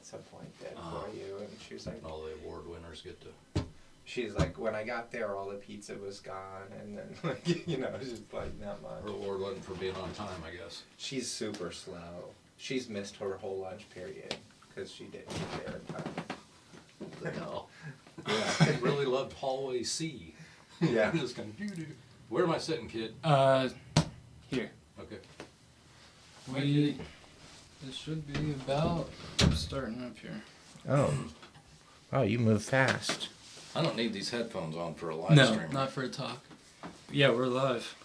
some point did for you, and she was like, all the award winners get to. she's like, when I got there, all the pizza was gone, and then like just like not much. Her award wasn't for being on time, I guess. She's super slow. She's missed her whole lunch period because she didn't get there in time. What the hell? Yeah. I really loved hallway C. Yeah. Just going doo-doo. Where am I sitting, kid? Here. Okay. This should be about starting up here. Oh, you move fast. I don't need these headphones on for a live No, stream. not for a talk. Yeah, we're live.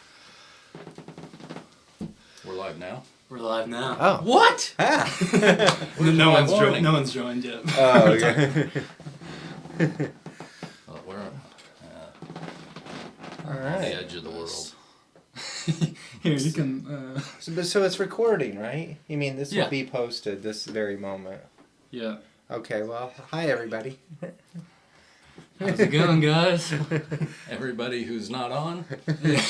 We're live now? We're live now. Oh. What? Ah. No one's warning? no one's joined yet. Oh, okay. Oh, we're All on the right. edge of the world. Here, you can. So it's recording, right? You mean this Yeah. will be posted this very moment? Yeah. Okay. Well, hi everybody. How's it going, guys? Everybody who's not on, Yeah.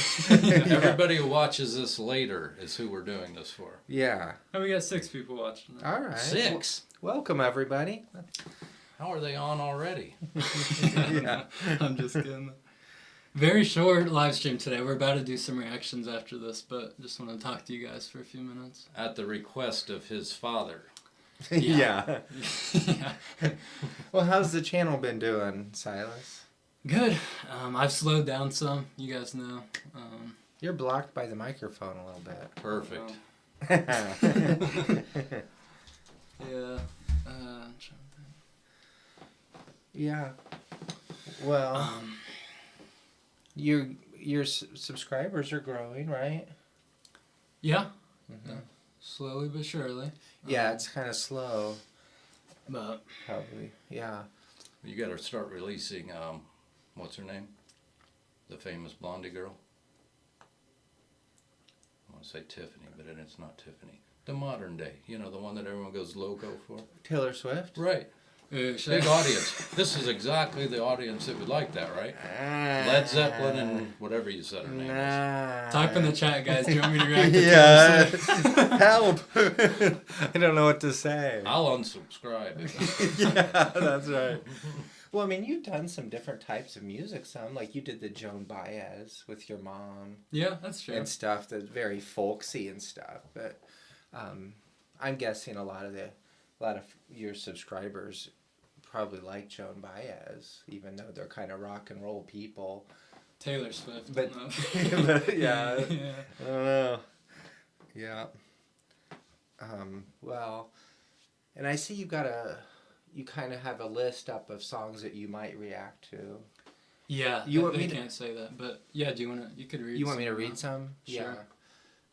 everybody who watches this later is who we're doing this for. Yeah. Oh, we got 6 people watching. All right. 6? Welcome everybody. How are they on already? Yeah. I'm just kidding. Very short live stream today. We're about to do some reactions after this, but just want to talk to you guys for a few minutes. At the request of his father. Yeah. Yeah. Well, how's the channel been doing, Silas? Good. I've slowed down some. You guys know. You're blocked by the microphone a little bit. Perfect. Yeah. I'm trying to think. Yeah. Well, your subscribers are growing, right? Yeah. Mm-hmm. Yeah. Slowly but surely. Yeah, it's kind of slow, But probably. Yeah. You got to start releasing, what's her name? The famous Blondie girl? I want to say Tiffany, but it's not Tiffany. The modern day, the one that everyone goes loco for. Taylor Swift? Right. Big audience. This is exactly the audience that would like that, right? Led Zeppelin and whatever you said her name was. Nah. type in the chat, guys. Do you want me to react to Yeah. Taylor Swift? Help. I don't know what to say. I'll unsubscribe. Yeah, that's right. Well, I mean, you've done some different types of music. Some, like you did the Joan Baez with your mom Yeah, that's true. and stuff that's very folksy and stuff. But I'm guessing a lot of your subscribers probably like Joan Baez, even though they're kind of rock and roll people. Taylor Swift. But, no. but yeah, Yeah. I don't know. Yeah. Well, and I see you kind of have a list up of songs that you might react to. Yeah, You want they me to- can't say that, but yeah, do you want to? You could read. You want me to some, read some? Sure.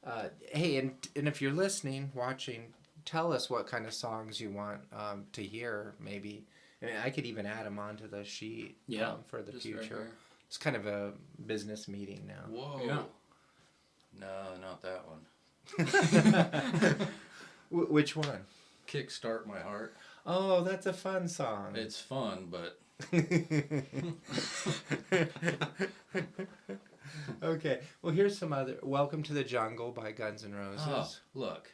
Yeah. Hey, and if you're listening, watching, tell us what kind of songs you want to hear. Maybe, I mean, I could even add them onto the sheet. Yeah, for the just future. right It's kind of a business meeting now. Whoa. Yeah. No, not that one. Which one? Kickstart My Heart. Oh, that's a fun song. It's fun, but Okay. Well, here's some other. Welcome to the Jungle by Guns N' Roses. oh, look.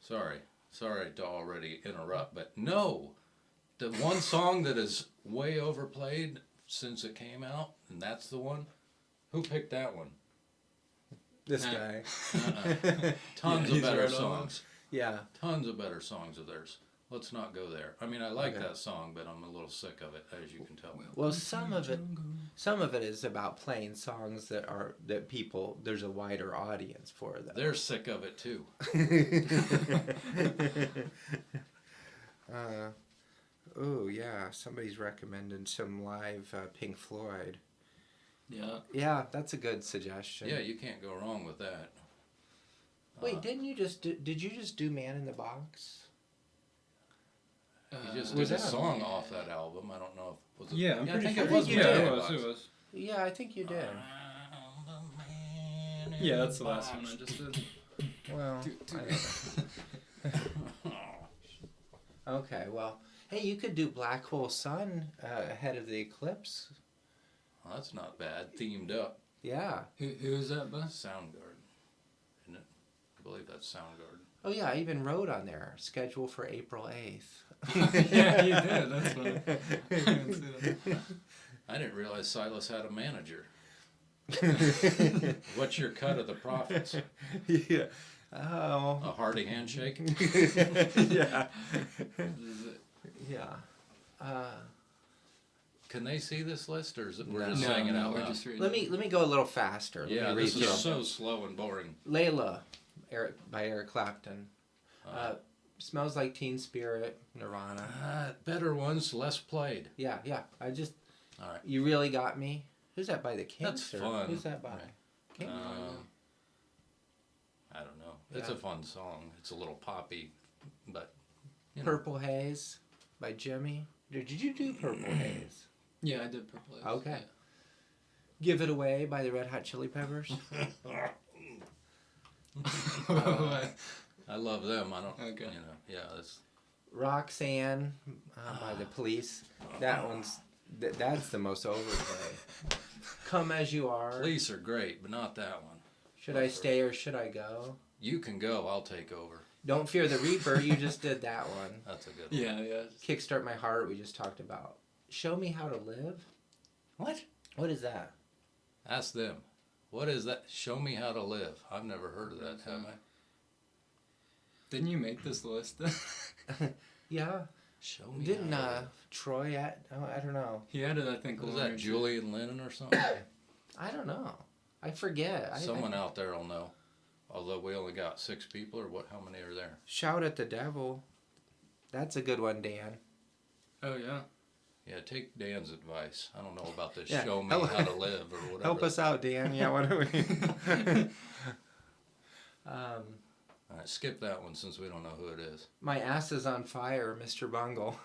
Sorry to already interrupt, but no. The one song that is way overplayed since it came out, and that's the one. Who picked that one? This Nah. guy. Tons Yeah, of he's better right on. songs. Yeah. Tons of better songs of theirs. Let's not go there. I mean, I like Okay. that song, but I'm a little sick of it, as you can tell. Well, some of it is about playing songs that people. There's a wider audience for them. They're sick of it too. Oh yeah, somebody's recommending some live Pink Floyd. Yeah. Yeah, that's a good suggestion. Yeah, you can't go wrong with that. Wait, did you just do Man in the Box? You just was did a that a- song off that album. I don't know if was it. Yeah, I'm I pretty think sure. it was. you Man did. in it the was. Box. It was. Yeah, I think you did. Yeah, that's the last one I just did. Well, I don't know. Okay, well, hey, you could do Black Hole Sun ahead of the eclipse. Well, that's not bad. Themed up. Yeah. Who is that, bud? Soundgarden, isn't it? I believe that's Soundgarden. Oh yeah, I even wrote on there, schedule for April 8th. Yeah, you did. That's funny. I didn't see that. I didn't realize Silas had a manager. What's your cut of the profits? Yeah. Oh. A hearty handshake? Yeah. Is it- Yeah. Can they see this list, or is it we're No. just saying it out we're loud? just reading Let it. me go a little faster. Let Yeah, me read this is through. so slow and boring. Layla, by Eric Clapton. Smells Like Teen Spirit, Nirvana. Better ones, less played. Yeah. I just. All right. You really got me. Who's that by the Kinks? That's or fun. Who's that by? Right. Kinks? I don't know. It's Yeah. a fun song. It's a little poppy, but you know. Purple Haze by Jimmy. Did you do Purple Haze? Yeah, I did Purple Haze. Okay. Give It Away by the Red Hot Chili Peppers. Yeah. I love them. I don't. Okay. You know. Yeah. That's. Roxanne by the Police. That one's that's the most overplay. Come As You Are. Police are great, but not that one. Should I Stay or Should I Go? You can go. I'll take over. Don't Fear the Reaper. You just did that one. That's a good one. Yeah. Kickstart My Heart. We just talked about. Show Me How to Live. What? What is that? Ask them. What is that? Show me how to live. I've never heard of that, have I? Didn't you make this list? Yeah. Show me. Didn't how to live. Troy at? Oh, I don't know. He added, I think, Was one or that two. Julian Lennon or something? I don't know. I forget. Someone out there will know. Although we only got 6 people, or what? How many are there? Shout at the Devil. That's a good one, Dan. Oh, yeah. Yeah, take Dan's advice. I don't know about this. Yeah, Show me help- how to live or whatever. Help us out, Dan. Yeah, what do we? All right, skip that one since we don't know who it is. My Ass Is on Fire, Mr. Bungle.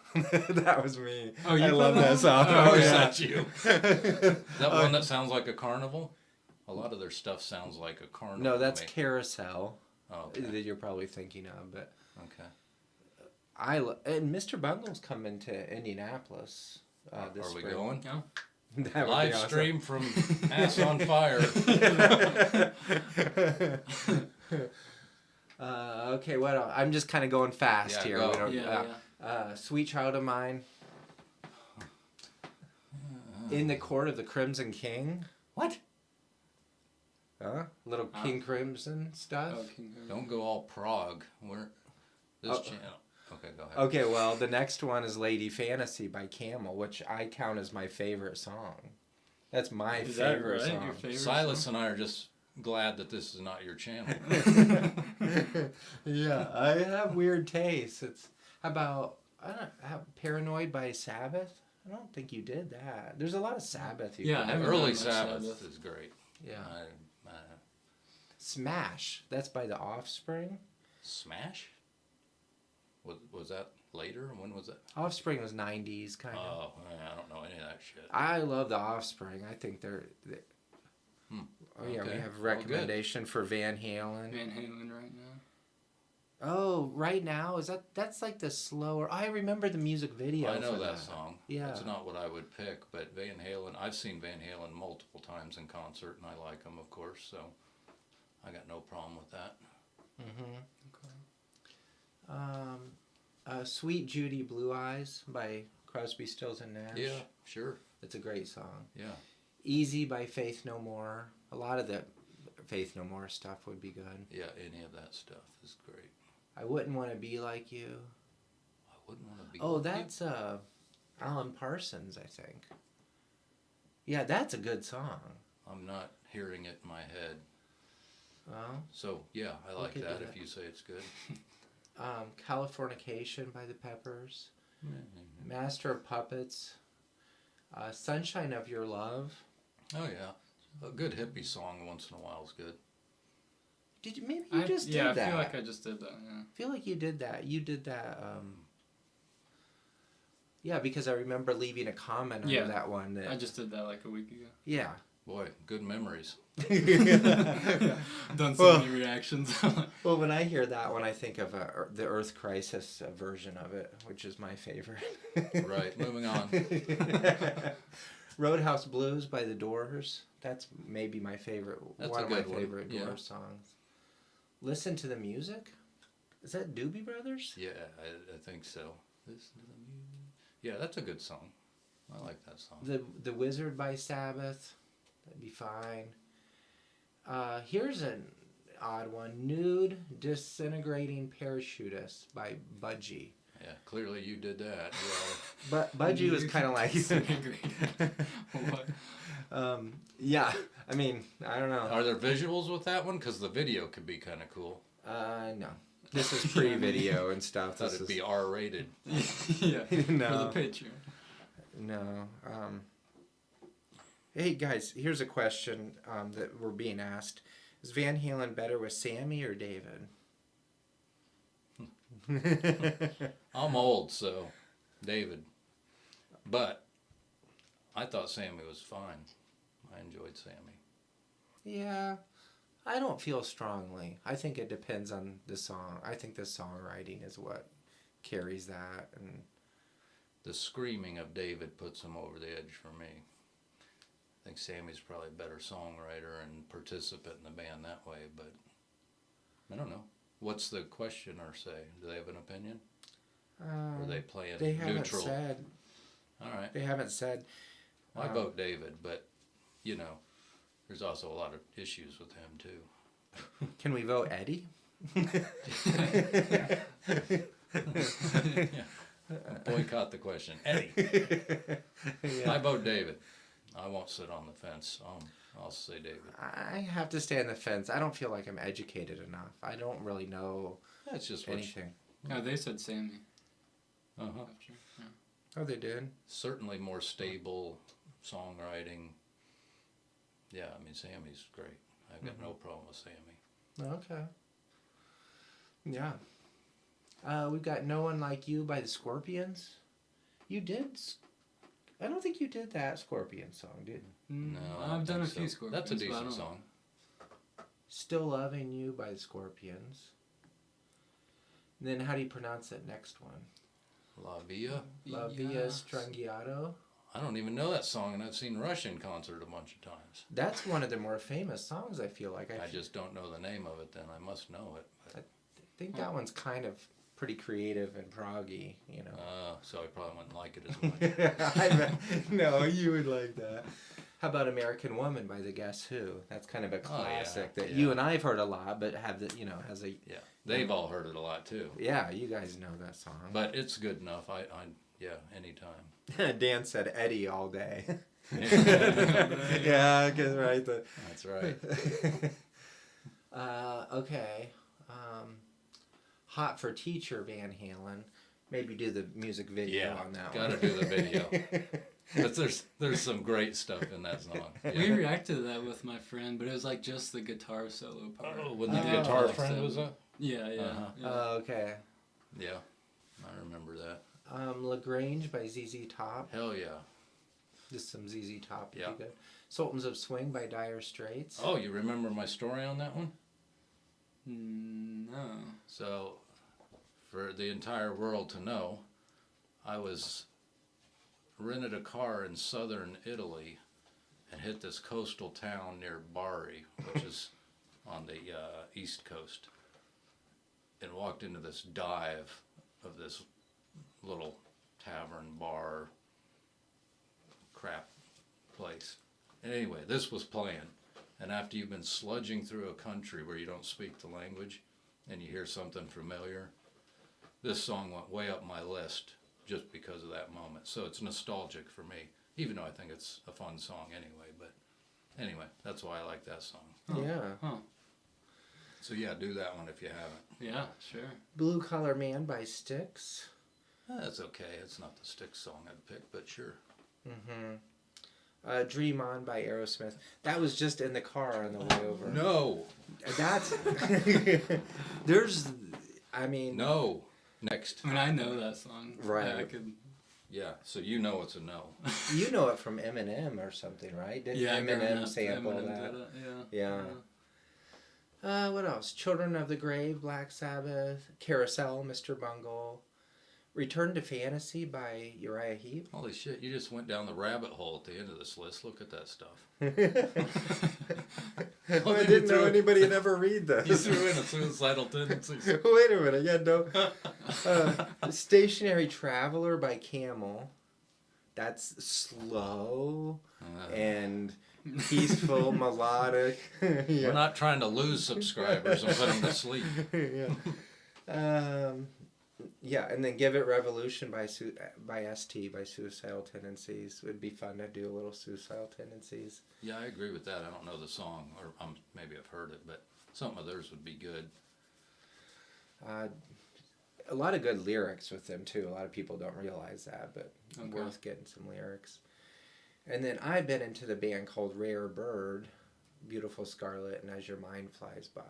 That was me. Oh, you I put love that that one? song. Oh, Is yeah. that you? That one that sounds like a carnival? A lot of their stuff sounds like a carnival. No, to that's me. Carousel Oh, okay. that you're probably thinking of, but Okay. and Mr. Bungle's coming to Indianapolis this Are we spring. going? Yeah. That would be Live awesome. stream from Ass on Fire. Okay, what else? I'm just kind of going fast Yeah, here. go. We don't, Yeah. Sweet Child of Mine. In the Court of the Crimson King. What? Little Huh? King Crimson stuff. Oh, King Kong. Don't go all Prague. We're this Oh. channel. Okay, go ahead. Okay, well, the next one is Lady Fantasy by Camel, which I count as my favorite song. That's my Is that favorite right? song. Your favorite Silas song? and I are just glad that this is not your channel. Yeah, I have weird tastes. It's how about I don't have Paranoid by Sabbath. I don't think you did that. There's a lot of Sabbath. You Yeah, could I do. haven't Early done much Sabbath Sabbath. is great. Yeah. I, Smash. That's by The Offspring. Smash? Was that later? When was that? Offspring was 90s kind of. Oh, I don't know any of that shit. I love The Offspring. I think they're Hmm. Oh yeah, Okay. we have a Well, good. recommendation for Van Halen. Van Halen right now. Oh, right now that's like the slower. I remember the music video. I know for that song. Yeah. It's not what I would pick, but Van Halen, I've seen Van Halen multiple times in concert, and I like them, of course, so I got no problem with that. Sweet Judy Blue Eyes by Crosby, Stills and Nash. Yeah, sure. It's a great song. Yeah. Easy by Faith No More. A lot of the Faith No More stuff would be good. Yeah, any of that stuff is great. I Wouldn't Want to Be Like You. I wouldn't want to be. Oh, like you. that's Alan Parsons, I think. Yeah, that's a good song. I'm not hearing it in my head. Well, So, yeah, I like could do that that. if you say it's good. Californication by the Peppers. Master of Puppets. Sunshine of Your Love. Oh, yeah. A good hippie song once in a while is good. Did you maybe you just yeah, did that? I feel like I just did that. Yeah. I feel like you did that. You did that. Yeah, because I remember leaving a comment on Yeah. that one. That, I just did that like a week ago. yeah. Boy, good memories. Done so Well- many reactions. Well, when I hear that one, I think of the Earth Crisis version of it, which is my favorite. Right, moving on. Roadhouse Blues by The Doors. That's maybe my favorite. That's one a of my good one, favorite yeah. Doors songs. Listen to the Music. Is that Doobie Brothers? Yeah, I think so. Listen to the music. Yeah, that's a good song. I like that song. The Wizard by Sabbath. That'd be fine. Here's an odd one. Nude Disintegrating Parachutist by Budgie. Yeah, clearly you did that. But Budgie was kind of like... What? Yeah, I mean, I don't know. Are there visuals with that one? Because the video could be kind of cool. No. This is pre-video and stuff. I thought This it'd is... be R-rated. Yeah, No. for the picture. No. Hey guys, here's a question that we're being asked: is Van Halen better with Sammy or David? I'm old, so David. But I thought Sammy was fine. I enjoyed Sammy. Yeah, I don't feel strongly. I think it depends on the song. I think the songwriting is what carries that, and The screaming of David puts him over the edge for me. I think Sammy's probably a better songwriter and participant in the band that way, but I don't know. What's the questioner say? Do they have an opinion? Or are they playing they haven't neutral? said. All right. They haven't said. I vote David, but, you know, there's also a lot of issues with him, too. Can we vote Eddie? Boycott the question. Eddie. Yeah. I vote David. I won't sit on the fence. I'll say David. I have to stay on the fence. I don't feel like I'm educated enough. I don't really know That's just what anything. Oh, they said Sammy. Uh-huh. After. Yeah. Oh, they did? Certainly more stable songwriting. Yeah, I mean, Sammy's great. I've got no problem with Sammy. Okay. Yeah. We've got No One Like You by the Scorpions. You did... I don't think you did that Scorpion song, did you? No, I don't I've done a think few so. Scorpions. That's a but I decent don't- song. Still Loving You by the Scorpions. And then how do you pronounce that next one? La Via. La Via Yeah. Strangiato? I don't even know that song, and I've seen Rush in concert a bunch of times. That's one of the more famous songs, I feel like. I just don't know the name of it, then I must know it. But, think that one's kind of pretty creative and proggy, you know. so I probably wouldn't like it as much. No, you would like that. How about American Woman by the Guess Who? That's kind of a Oh, yeah, classic that yeah. you and I have heard a lot, but have the, you know, has a... Yeah, they've all heard it a lot, too. Yeah, you guys know that song. But it's good enough. Yeah, anytime. Dan said Eddie all day. Yeah, Yeah, because right. that's right. Okay. Hot for Teacher, Van Halen. Maybe do the music video Yeah, on that gotta one. do the video. But there's some great stuff in that song. We Yeah. reacted to that with my friend, but it was like just the guitar solo part. Oh, when the Oh. guitar Like friend seven. was up? Yeah, yeah. Uh-huh. yeah. Okay. Yeah, I remember that. LaGrange by ZZ Top. Hell yeah. Just some ZZ Top would Yeah. be good. Sultans of Swing by Dire Straits. Oh, you remember my story on that one? No. So, for the entire world to know, I rented a car in southern Italy and hit this coastal town near Bari, which is on the east coast, and walked into this dive of this little tavern bar crap place. And anyway, this was playing, and after you've been sludging through a country where you don't speak the language and you hear something familiar, this song went way up my list just because of that moment. So it's nostalgic for me, even though I think it's a fun song anyway. But anyway, that's why I like that song. Huh. Yeah. Huh. So yeah, do that one if you haven't. Yeah, sure. Blue Collar Man by Styx. That's okay. It's not the Styx song I'd pick, but sure. Dream On by Aerosmith. That was just in the car on the way over. No, That's... There's... I mean... no. Next. I mean, I know that song. Right. I could. Yeah, so you know it's a no. You know it from Eminem or something, right? Didn't Yeah, Eminem growing up, sample Eminem that? did it, yeah. Yeah. What else? Children of the Grave, Black Sabbath, Carousel, Mr. Bungle, Return to Fantasy by Uriah Heep. Holy shit, you just went down the rabbit hole at the end of this list. Look at that stuff. Well, I then didn't you know threw- anybody would ever read You this. threw in a suicidal tendencies. Wait a minute. Yeah, no. Stationary Traveler by Camel. That's slow and peaceful, melodic. We're not trying to lose subscribers and put them to sleep. Yeah, and then Give It Revolution by ST by Suicidal Tendencies. Would be fun to do a little Suicidal Tendencies. Yeah, I agree with that. I don't know the song, or maybe I've heard it, but some of theirs would be good. A lot of good lyrics with them too. A lot of people don't realize that, but Okay. worth getting some lyrics. And then I've been into the band called Rare Bird, Beautiful Scarlet, and As Your Mind Flies By.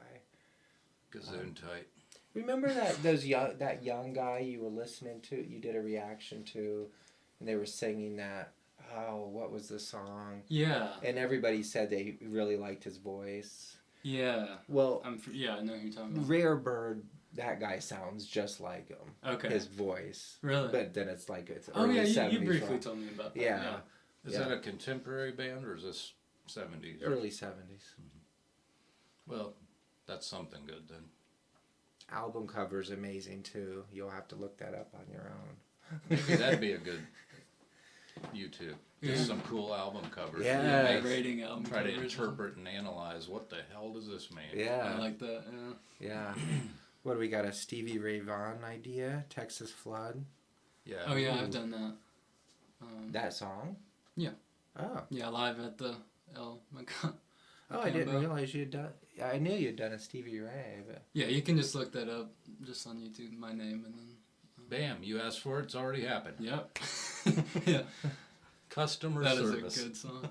Gazoon tight. Remember that young guy you were listening to? You did a reaction to, and they were singing that. Oh, what was the song? Yeah. And everybody said they really liked his voice. Yeah. Well, Yeah, I know who you're talking about. Rare Bird, that guy sounds just like him. Okay. His voice. Really? But then it's like it's Oh early yeah, 70s you briefly rock. told me about that. Yeah. Is Yeah. that a contemporary band or is this 70s? Early 70s. Well, that's something good then. Album cover's amazing too. You'll have to look that up on your own. Maybe that'd be a good YouTube. Just Yeah. some cool album covers. Yeah. Yeah, Make- rating album. Try to covers. interpret and analyze what the hell does this mean? I Yeah. like that. Yeah. Yeah. What do we got? A Stevie Ray Vaughan idea? Texas Flood? Yeah. Oh yeah, Ooh. I've done that. That song? Yeah. Oh. Yeah, live at the El Macan. Oh, I didn't Cambo. realize you'd done. I knew you'd done a Stevie Ray, but Yeah, you can just look that up just on YouTube, my name, and then. Bam, you asked for it, it's already happened. Yep. yeah, Customer that is service. a good song.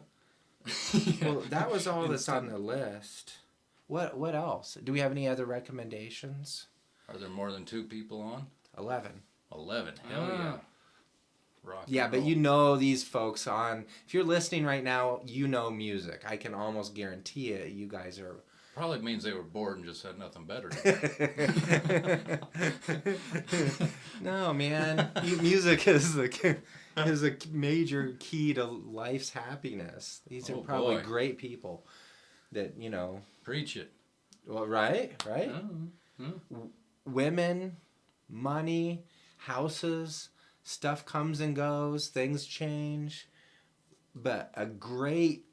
well, that was all that's on Instant. the list. What else? Do we have any other recommendations? Are there more than 2 people on? 11. 11. Hell yeah. Ah. Rock Yeah, and but roll. you know these folks on. If you're listening right now, you know music. I can almost guarantee it. You guys are. Probably means they were bored and just had nothing better to do. No, man. Music is a major key to life's happiness. These are Oh, probably boy. great people. That Preach it. well, right. Oh, Women, money, houses, stuff comes and goes, things change. But a great,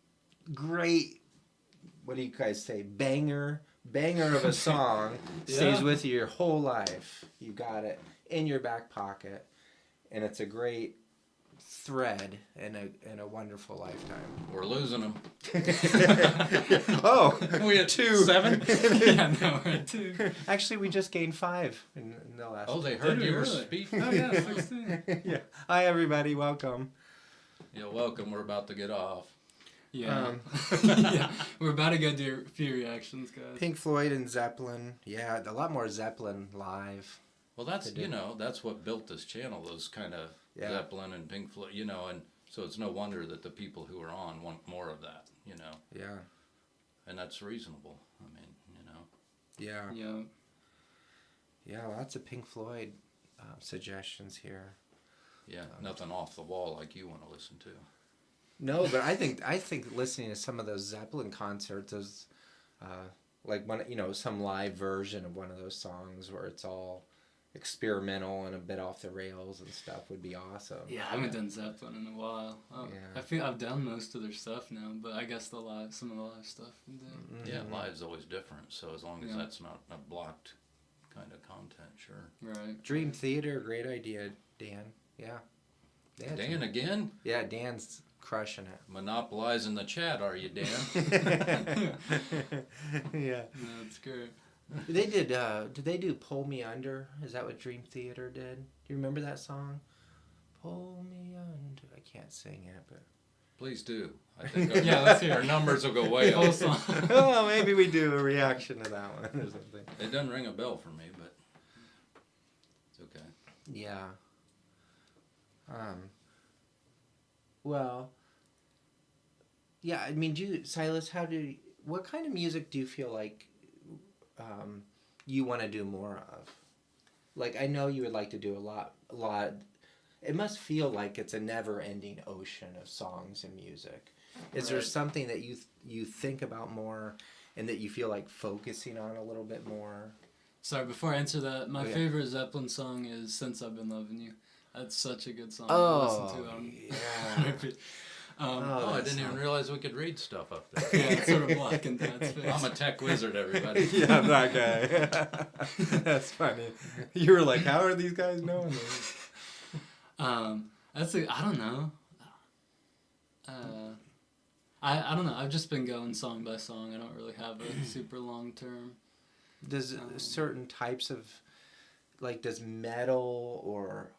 what do you guys say? Banger of a song stays Yeah. with you your whole life. You got it in your back pocket. And it's a great thread in a wonderful lifetime. We're losing them. Oh, We had 2. 7? yeah, no, we're at 2. Actually, we just gained 5 in the last. Oh, they heard Did we you were really? speaking. Oh yeah, 16. Yeah. Hi, everybody. Welcome. Yeah, welcome. We're about to get off. Yeah. yeah, we're about to go do a few reactions, guys. Pink Floyd and Zeppelin. Yeah, a lot more Zeppelin live. Well, that's, They did. that's what built this channel, those kind of Yeah. Zeppelin and Pink Floyd, and so it's no wonder that the people who are on want more of that, Yeah. and that's reasonable. I mean, Yeah. Yeah. Yeah, lots of Pink Floyd suggestions here. yeah, nothing off the wall like you want to listen to. No, but I think listening to some of those Zeppelin concerts is like some live version of one of those songs where it's all experimental and a bit off the rails and stuff would be awesome. Yeah, I haven't done Zeppelin in a while. Yeah. I feel I've done most of their stuff now, but I guess some of the live stuff we did. Mm-hmm. Yeah, live's always different, so as long as Yeah. that's not a blocked kind of content, sure. Right. Dream Theater, great idea, Dan. Yeah. They had Dan some- again? Yeah, Dan's crushing Monopolizing the chat, are you, Dan? it. Yeah. No, it's great. They did they do Pull Me Under? Is that what Dream Theater did? Do you remember that song? Pull Me Under. I can't sing it, but Please do. I think Yeah, let's hear our it. numbers will go way Whole up. song. oh, maybe we do a reaction to that one or something. It doesn't ring a bell for me, but it's okay. Yeah. Well. Yeah, I mean, Silas? What kind of music do you feel like you want to do more of? Like, I know you would like to do a lot. It must feel like it's a never-ending ocean of songs and music. Is there Right. something that you think about more and that you feel like focusing on a little bit more? Sorry, before I answer that, my Oh, yeah. favorite Zeppelin song is "Since I've Been Loving You." That's such a good song. Oh, I listen to it on yeah. repeat. Oh, Oh, I that didn't even song. realize we could read stuff up there. Yeah, it's sort of blocking Dad's face. I'm a tech wizard, everybody. Yeah, that guy. That's funny. You were like, how are these guys knowing this? I don't know. I don't know. I've just been going song by song. I don't really have a super long term. Does certain types of, like, does metal or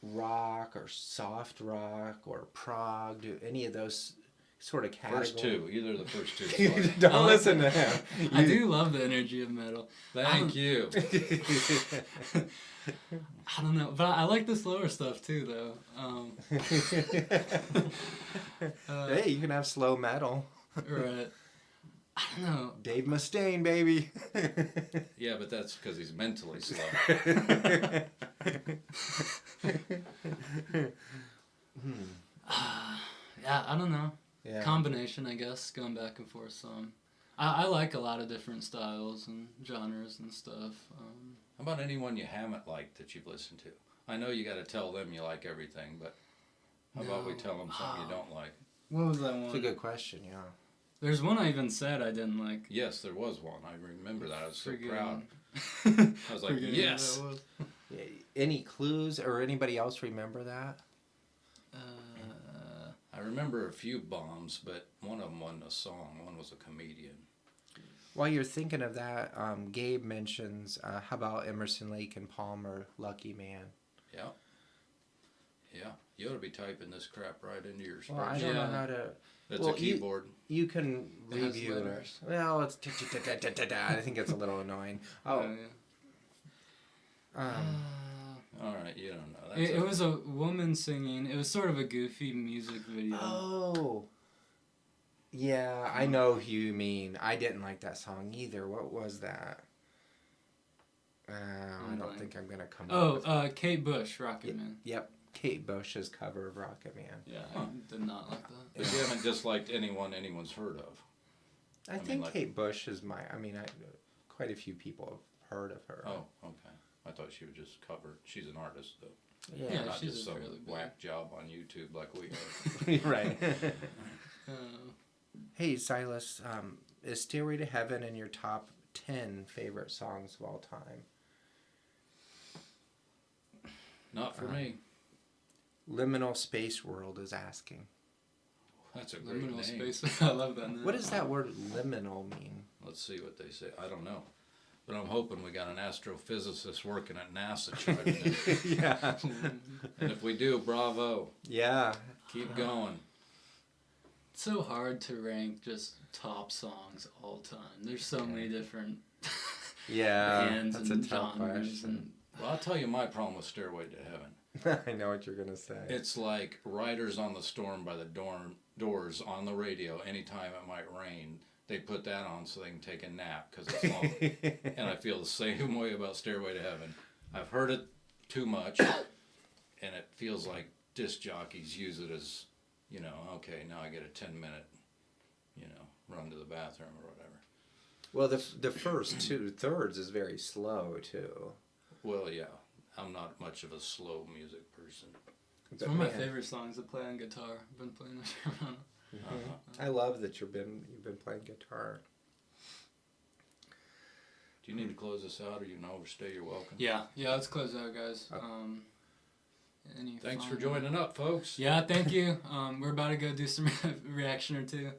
rock or soft rock or prog, do any of those sort of categories? First two, either the first two. is fine. Don't listen to him. I do love the energy of metal. Thank you. I don't know, but I like the slower stuff too, though. Hey, you can have slow metal. Right. I don't know. Dave Mustaine, baby. Yeah, but that's because he's mentally slow. Yeah, I don't know. Yeah. Combination, I guess, going back and forth some. I like a lot of different styles and genres and stuff. How about anyone you haven't liked that you've listened to? I know you got to tell them you like everything, but how about we No. tell them something you don't like? What was that one? It's a good question, yeah. There's one I even said I didn't like. Yes, there was one. I remember that. I was so Forgetting- proud. I was like, forgetting yes. what that was. Any clues or anybody else remember that? I remember a few bombs, but one of them wasn't a song. One was a comedian. While you're thinking of that, Gabe mentions, how about Emerson, Lake and Palmer, Lucky Man? Yeah. Yeah. You ought to be typing this crap right into your Well, I spreadsheet. don't know Yeah. how to. It's well, a keyboard. You can It has review it. letters. Well, it's I think it's a little annoying. Oh, yeah. All right, you don't know. That's It was a woman singing. It was sort of a goofy music video. oh, yeah, I know who you mean. I didn't like that song either. What was that? I don't think I'm gonna come. up with Kate Bush, Rocket Man. Yep, Kate Bush's cover of Rocket Man. Yeah, Huh. I did not like that. But you haven't disliked anyone's heard of. I mean, think like- Kate Bush is quite a few people have heard of her. Oh, okay. I thought she would just cover. She's an artist, though. Yeah, Not she's just a some fairly big- whack job on YouTube like we are. right. Uh, Hey, Silas, is Stairway to Heaven in your top 10 favorite songs of all time? Not for me. Liminal Space World is asking. That's a great Liminal name. space. I love that name. What does that word liminal mean? Let's see what they say. I don't know. But I'm hoping we got an astrophysicist working at NASA chiming in. Yeah. And if we do, bravo. Yeah. Keep going. It's so hard to rank just top songs all time. There's so many different Yeah. bands That's a and tough genres. question. And Well, I'll tell you my problem with Stairway to Heaven. I know what you're going to say. It's like Riders on the Storm by the Doors on the radio anytime it might rain. They put that on so they can take a nap because it's long. And I feel the same way about Stairway to Heaven. I've heard it too much, and it feels like disc jockeys use it as, okay, now I get a 10-minute, run to the bathroom or whatever. Well, the first 2/3 is very slow, too. Well, yeah, I'm not much of a slow music person. it's one of my favorite songs to play on guitar. I've been playing it for a while. Uh-huh. I love that you've been playing guitar. Do you need to close this out or you can overstay your welcome? Yeah, let's close out, guys. Any Thanks for final- joining up, folks. Yeah, thank you. We're about to go do some reaction or two.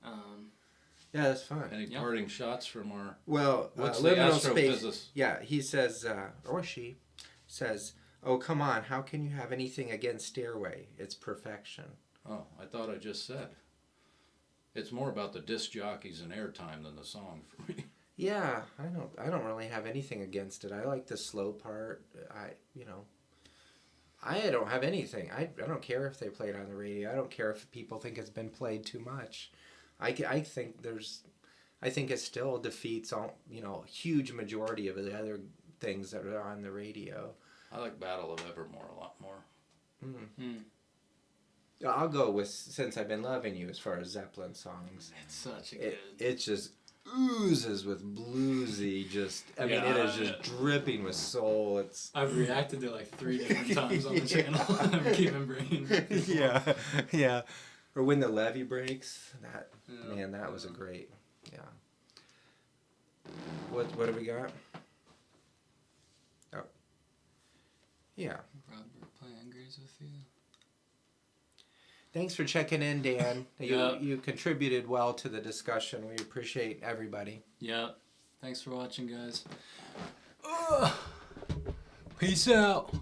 Yeah, that's fun. Any Yeah. parting shots from our... Well, What's the liminal space. astrophysicist? Yeah, he says, or she says, "Oh, come on! How can you have anything against Stairway? It's perfection." Oh, I thought I just said. It's more about the disc jockeys and airtime than the song for me. Yeah, I don't really have anything against it. I like the slow part. I don't have anything. I don't care if they play it on the radio. I don't care if people think it's been played too much. I think it still defeats all, huge majority of the other things that are on the radio. I like Battle of Evermore a lot more. I'll go with Since I've Been Loving You as far as Zeppelin songs. It's such a good. It's just oozes with bluesy. Just, I mean, it is just dripping with soul. It's I've reacted to like 3 different times on the channel. I'm keeping bringing it. yeah, yeah. Or when the levee breaks. That Yeah. man, that was a great. Yeah. What have we got? Oh. Yeah. Robert playing agrees with you. Thanks for checking in, Dan. Yeah. You contributed well to the discussion. We appreciate everybody. Yeah. Thanks for watching, guys. Peace out.